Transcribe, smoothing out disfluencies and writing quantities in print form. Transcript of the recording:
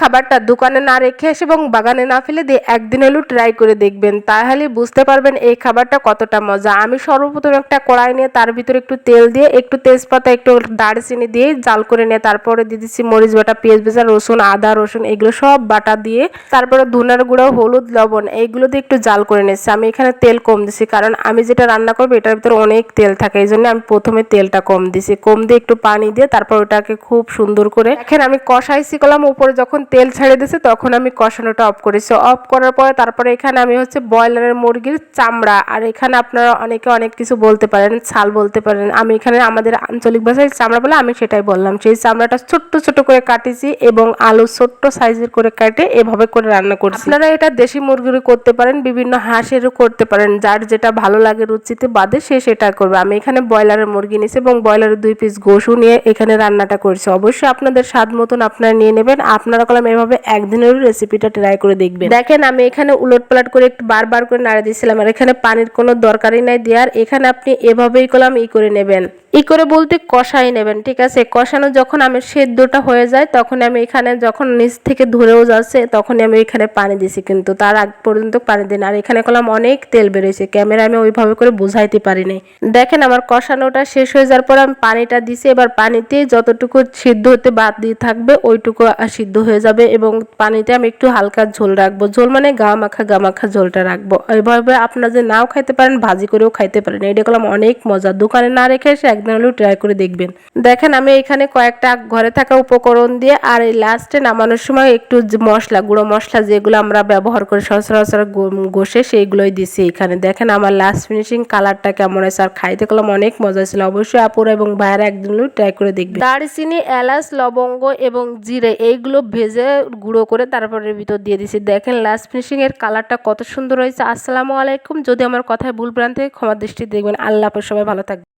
খাবারটা দোকানে না রেখে এসে এবং বাগানে না ফেলে দিয়ে একদিন হলেও ট্রাই করে দেখবেন, তাহলে বুঝতে পারবেন এই খাবারটা কতটা মজা। আমি সর্বপ্রথম একটা কড়াই নিয়ে তার ভিতরে একটু তেল দিয়ে, একটু তেজপাতা, একটু দারচিনি দিয়ে জাল করে নিয়ে তারপরে দিয়ে দিচ্ছি মরিচ বাটা, পেঁয়াজ ভাজা, রসুন, আদা রসুন এগুলো সব বাটা দিয়ে, তারপরে ধনের গুঁড়ো, হলুদ, লবণ এইগুলো দিয়ে একটু জাল করে নিচ্ছি। আমি এখানে তেল কম দিছি, কারণ আমি যেটা রান্না করবো এটার ভিতরে অনেক তেল থাকে, এই জন্য আমি প্রথমে তেলটা কম দিছি। কম দিয়ে একটু পানি দিয়ে তারপর ওটাকে খুব সুন্দর করে দেখেন আমি কষাইছি করলাম। উপরে যখন তেল ছেড়ে দিয়েছে তখন আমি কষানোটা অফ করেছি। অফ করার পরে তারপরে এখানে আমি হচ্ছে ব্রয়লারের মুরগির চামড়া, আর এখানে আপনারা অনেকে অনেক কিছু বলতে পারেন, ছাল বলতে পারেন, আমি এখানে আমাদের আঞ্চলিক ভাষায় চামড়া বলে আমি সেটাই বললাম। সেই চামড়াটা ছোট্ট ছোট করে কাটিছি এবং আলু ছোট্ট সাইজের করে কেটে এভাবে করে রান্না করছি। আপনারা এটা দেশি মুরগিরও করতে পারেন, বিভিন্ন হাঁসেরও করতে পারেন, যার যেটা ভালো লাগে রুচিতে বাদে সে সেটা করবে। আমি এখানে ব্রয়লারের মুরগি নিয়েছি এবং ব্রয়লারের 2 পিস গোশু নিয়ে এখানে রান্নাটা করছি। অবশ্যই আপনাদের স্বাদ মতন আপনারা নিয়ে নেবেন। আপনারা কলম এভাবে একদিনের রেসিপিটা ট্রাই করে দেখবেন। দেখেন আমি এখানে উলটপালট করে একটু বারবার করে নাড়া দিয়েছিলাম, আর এখানে পানির কোনো দরকারই নাই দেওয়ার। এখানে আপনি এভাবেই কলম করে নেবেন, করে বলতে কষাই নেবেন, ঠিক আছে। কষানো যখন আমি সেদ্ধটা হয়ে যায় তখন আমি এখানে যখন নিচ থেকে ধরেও যাচ্ছে তখন আমি এখানে পানি দিছি, কিন্তু তার আগ পর্যন্ত পানি দিন। আর এখানে কলম অনেক তেল বেরোয়েছে, ক্যামেরা আমি ওইভাবে করে বুঝাইতে পারি নাই। দেখেন আমার কষানোটা শেষ হয়ে যাওয়ার পর আমি পানিটা দিছি। এবার পানিতে যতটুকু সিদ্ধ হতে বাদ দিয়ে থাকবে ওইটুকু সিদ্ধ হয়ে যাবে, এবং পানিতে আমি একটু হালকা ঝোল রাখবো। ঝোল মানে গা মাখা ঝোলটা রাখবো। এইভাবে আপনারা যে নাও খাইতে পারেন, ভাজি করেও খাইতে পারেন। এটা কলম অনেক মজা, দোকানে না রেখে এসে একদিন হলেও ট্রাই করে দেখবেন। দেখেন আমি এখানে কয়েকটা ঘরে থাকা উপকরণ দিয়ে আর এই লাস্টে নামানোর সময় একটু মশলা, গুঁড়ো মশলা যেগুলো আমরা ব্যবহার করি সচরাচর ঘষে, সেইগুলোই দিছি এখানে। দেখেন আমার লাস্ট ফিনিশিং কালারটা কেমন হয়েছে, আর খাইতে কলম অনেক মজা ছিল। অবশ্যই আপুরা এবং ভাইয়েরা একদিন হলেও ট্রাই করে দেখবেন। দারচিনি, এলাচ, লবঙ্গ এবং জিরে এইগুলো ভেজে গুঁড়ো করে তারপরে ভিতর দিয়ে দিছি। দেখেন লাস্ট ফিনিশিং এর কালারটা কত সুন্দর হয়েছে। আসসালামু আলাইকুম। যদি আমার কথায় ভুল ভ্রান্তি ক্ষমা দৃষ্টি দেখবেন। আল্লাহ হাফেজ, সবাই ভালো থাকবেন।